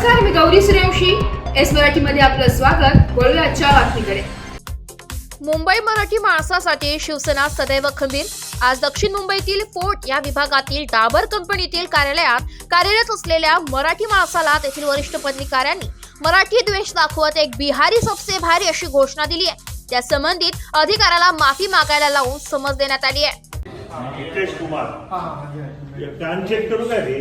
नमस्कार, मी गौरी सूर्यवंशी. एस मराठीमध्ये आपलं स्वागत. वळूया आजच्या बातमीकडे. मुंबई मराठी माणसासाठी शिवसेना सदैव खंबीर. आज दक्षिण मुंबईतील फोर्ट या विभागातील डाबर कंपनीतील कार्यालयात कार्यरत असलेल्या मराठी माणसाला तेथील वरिष्ठ पदाधिकाऱ्यांनी मराठी द्वेष दाखवत एक बिहारी सबसे भारी अशी घोषणा दिली आहे. त्या संबंधित अधिकाऱ्याला माफी मागायला लावून समज देण्यात आली आहे. हितेश कुमार कान चेक करू का रे?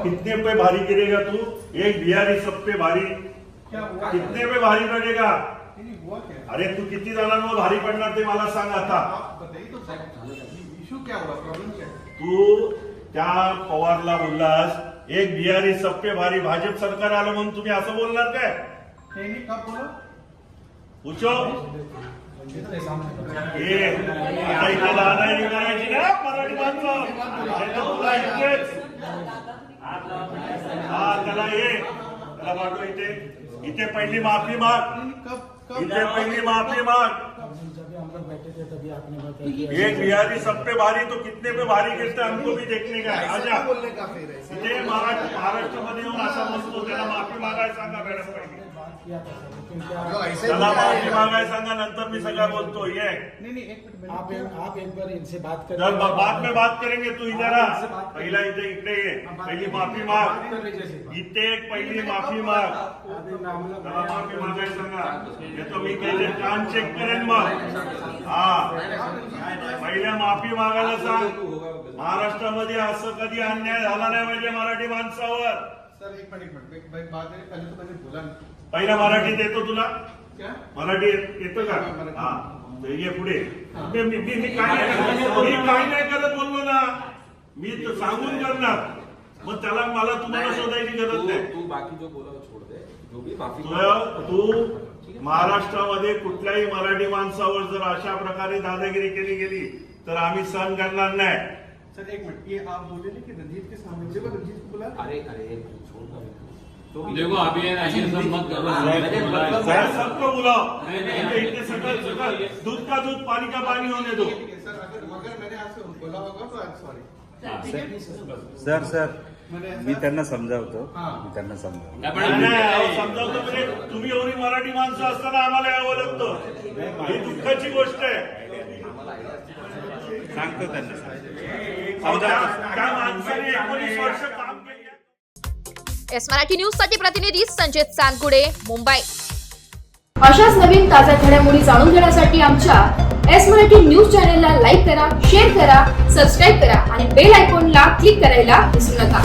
कितने पे भारी गिरेगा तू? एक बिहारी सब पे भारी, कितने पे भारी पडेगा? अरे तू किती जणांवर भारी पडणार ते मला सांग आता. तू त्या पवारला बोललास एक बिहारी सब पे भारी, भाजप सरकार आलं म्हणून तुम्ही असं बोलणार काय? पूछो करायची ना मराठी माणसं. त्याला त्याला पाठव इथे. इथे पहिली माफी माग, इथे पहिली माफी माग. एक बिहारी सब पे भारी तो कितने पे भारी गिरते हमको भी देखने का है. आजा इथे महाराष्ट्रामध्ये येऊन असा बसतो, त्याला माफी मागायला सांगा मॅडम. पहिली त्याला माफी मागायला सांगा, नंतर मी सगळं बोलतो. ये आप एक बार इनसे बात करें. बाद में बात करेंगे. तू इधर आ. पहिला इथे इकडे ये. पहिली माफी माग. इथे एक पहिली माफी माग. त्याला माफी मागायला सांगा. येतो मी काही कान चेक करेन मग. हा पहिल्या माफी मागायला सांग. महाराष्ट्रामध्ये असं कधी अन्याय झाला नाही पाहिजे मराठी माणसावर. सर एक मिनिट बात आहे. पहिले तो मैंने बोला पहिला मराठीत येतो तुला? क्या मराठी येतं का? हा ये पुढे. मी काही नाही करत बोललो ना. मी तर सांगून करणार. मग त्याला मला तुम्हाला शोधायची गरज नाही. तू बाकी जो बोला छोड़ दे. जो भी माफी तू महाराष्ट्रामध्ये कुठल्याही मराठी माणसावर जर अशा प्रकारे दादागिरी केली गेली तर आम्ही सहन करणार नाही. सर एक मिनट, ये आप बोले ना कि रंजीत के सामने जब रंजीत को बोला. अरे छोड़ देखो अभी ऐसे सब मत करो. सबको बुलाओ. इतने सकल दूध का दूध पानी का पानी होने दो. सर अगर मैंने आपसे बोला होगा तो आई एम सॉरी. सर मी त्यांना समजावतो. समजावतो म्हणजे तुम्ही एवढी मराठी माणसं असताना आम्हाला यावं लागतं. ही दुःखाची गोष्ट आहे. सांगतो त्यांना. त्या माणसाने 19 वर्ष काम केले. एस मराठी न्यूज साठी प्रतिनिधी संजय चांदगुडे, मुंबई. अशाच नवीन ताज्या घडामोडी जाणून घेण्यासाठी आमच्या एस मराठी न्यूज चॅनलला लाईक करा, शेअर करा, सबस्क्राईब करा आणि बेल आयकॉनला क्लिक करायला विसरू नका.